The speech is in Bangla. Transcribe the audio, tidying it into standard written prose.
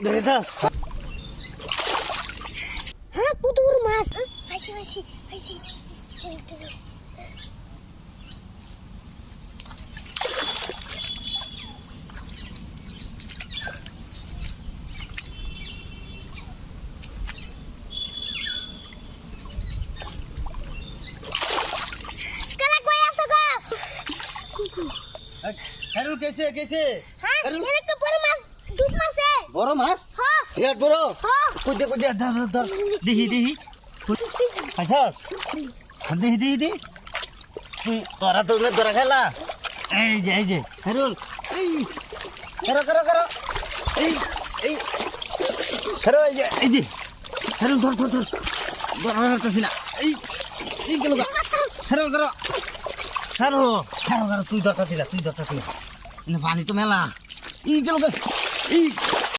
ধরেছস? হ্যাঁ কত বড় মাছ ফাইছি কালা কই আছো গো খাইরুল কেছে হ্যাঁ একটা বড় মাছ ডুব মারছে বড় মাছ হ্যাঁ বিরাট বড় হ্যাঁ কই দে ধর দেখি খাইছস দেখি তুই তোরা তো ধরা খেলা এই যে খাইরুল এই করো এই খারো এই যে খাইরুল ধর ধরতেছি না এই গেল খারো তুই ধরতেছিলা পানি তো মেলা এই গেল এই